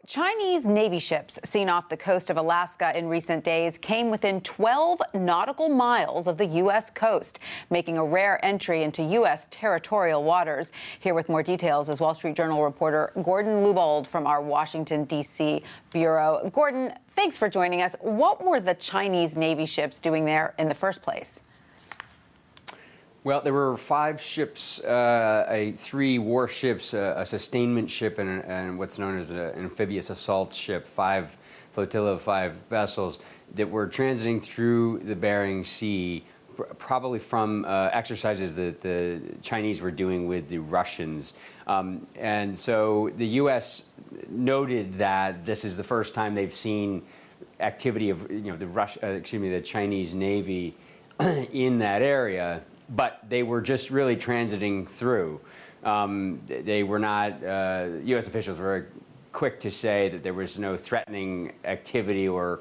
Chinese Navy ships seen off the coast of Alaska in recent days came within 12 nautical miles of the U.S. coast, making a rare entry into U.S. territorial waters. Here with more details is Wall Street Journal reporter Gordon Lubold from our Washington, D.C. bureau. Gordon, thanks for joining us. What were the Chinese Navy ships doing there in the first place? Well, there were 5 ships, 3 warships, a sustainment ship, and what's known as an amphibious assault ship, flotilla of 5 vessels that were transiting through the Bering Sea, probably from exercises that the Chinese were doing with the Russians. And so the U.S. noted that this is the first time they've seen activity of the Chinese Navy in that area. But they were just really transiting through. They were not, U.S. officials were very quick to say that there was no threatening activity or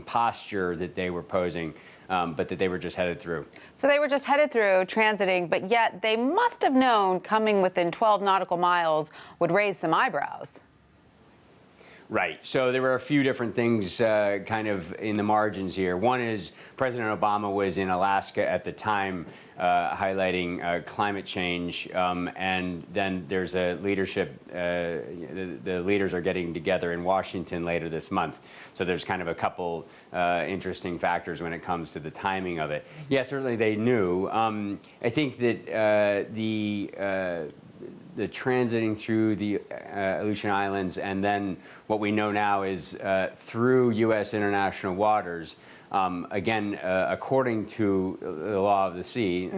posture that they were posing, but that they were just headed through. So they were just headed through, transiting, but yet they must have known coming within 12 nautical miles would raise some eyebrows. Right. So there were a few different things kind of in the margins here. One is President Obama was in Alaska at the time highlighting climate change. And then there's a leadership, the leaders are getting together in Washington later this month. So there's kind of a couple interesting factors when it comes to the timing of it. Yeah, certainly they knew. I think that the transiting through the Aleutian Islands, and then what we know now is through U.S. international waters, again, according to the law of the sea,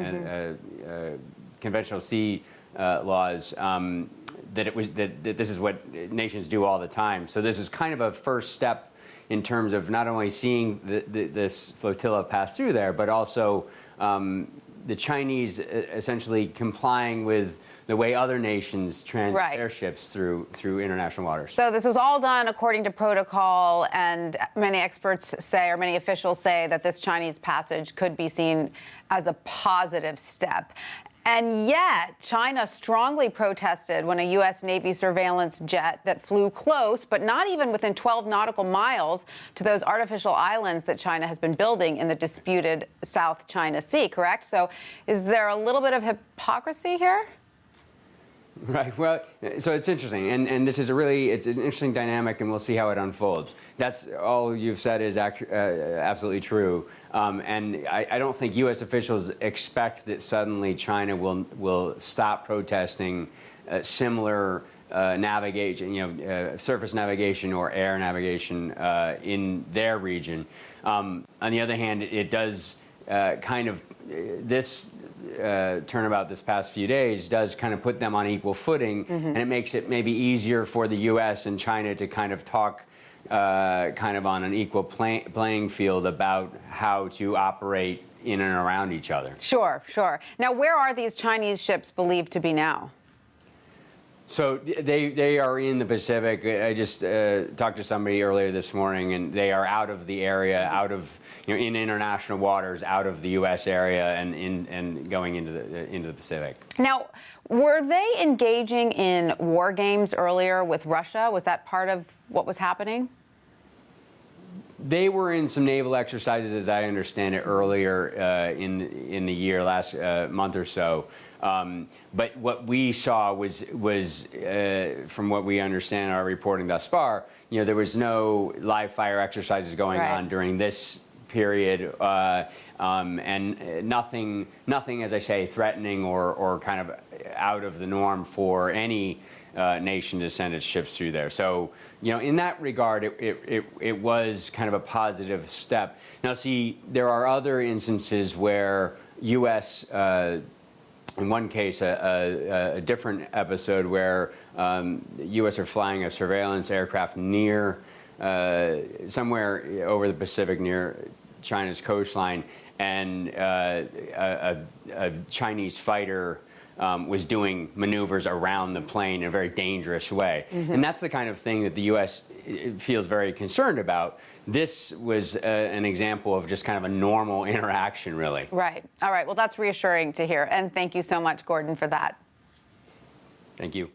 conventional sea laws, that this is what nations do all the time. So this is kind of a first step in terms of not only seeing this flotilla pass through there, but also the Chinese essentially complying with the way other nations transit their ships through international waters. So this was all done according to protocol, and many experts say, or many officials say, that this Chinese passage could be seen as a positive step. And yet, China strongly protested when a U.S. Navy surveillance jet that flew close, but not even within 12 nautical miles, to those artificial islands that China has been building in the disputed South China Sea, correct? So is there a little bit of hypocrisy here? Right. Well, so it's interesting, and this is it's an interesting dynamic, and we'll see how it unfolds. That's all you've said is absolutely true, and I don't think U.S. officials expect that suddenly China will stop protesting similar navigation, surface navigation or air navigation in their region. On the other hand, it does kind of this turnabout this past few days does kind of put them on equal footing, and it makes it maybe easier for the U.S. and China to kind of talk kind of on an equal playing field about how to operate in and around each other. Sure, sure. Now, where are these Chinese ships believed to be now? So they are in the Pacific. I just talked to somebody earlier this morning, and they are out of the area, out of in international waters, out of the U.S. area, and going into the Pacific. Now, were they engaging in war games earlier with Russia? Was that part of what was happening? They were in some naval exercises, as I understand it, earlier in the year, last month or so. But what we saw was from what we understand our reporting thus far, there was no live fire exercises going on during this period, and nothing, as I say, threatening or kind of out of the norm for any nation to send its ships through there. So, in that regard, it was kind of a positive step. Now, see, there are other instances where U.S. In one case, a different episode where the U.S. are flying a surveillance aircraft near somewhere over the Pacific near China's coastline, and a Chinese fighter was doing maneuvers around the plane in a very dangerous way. And that's the kind of thing that the U.S. feels very concerned about. This was an example of just kind of a normal interaction, really. Right. All right. Well, that's reassuring to hear. And thank you so much, Gordon, for that. Thank you.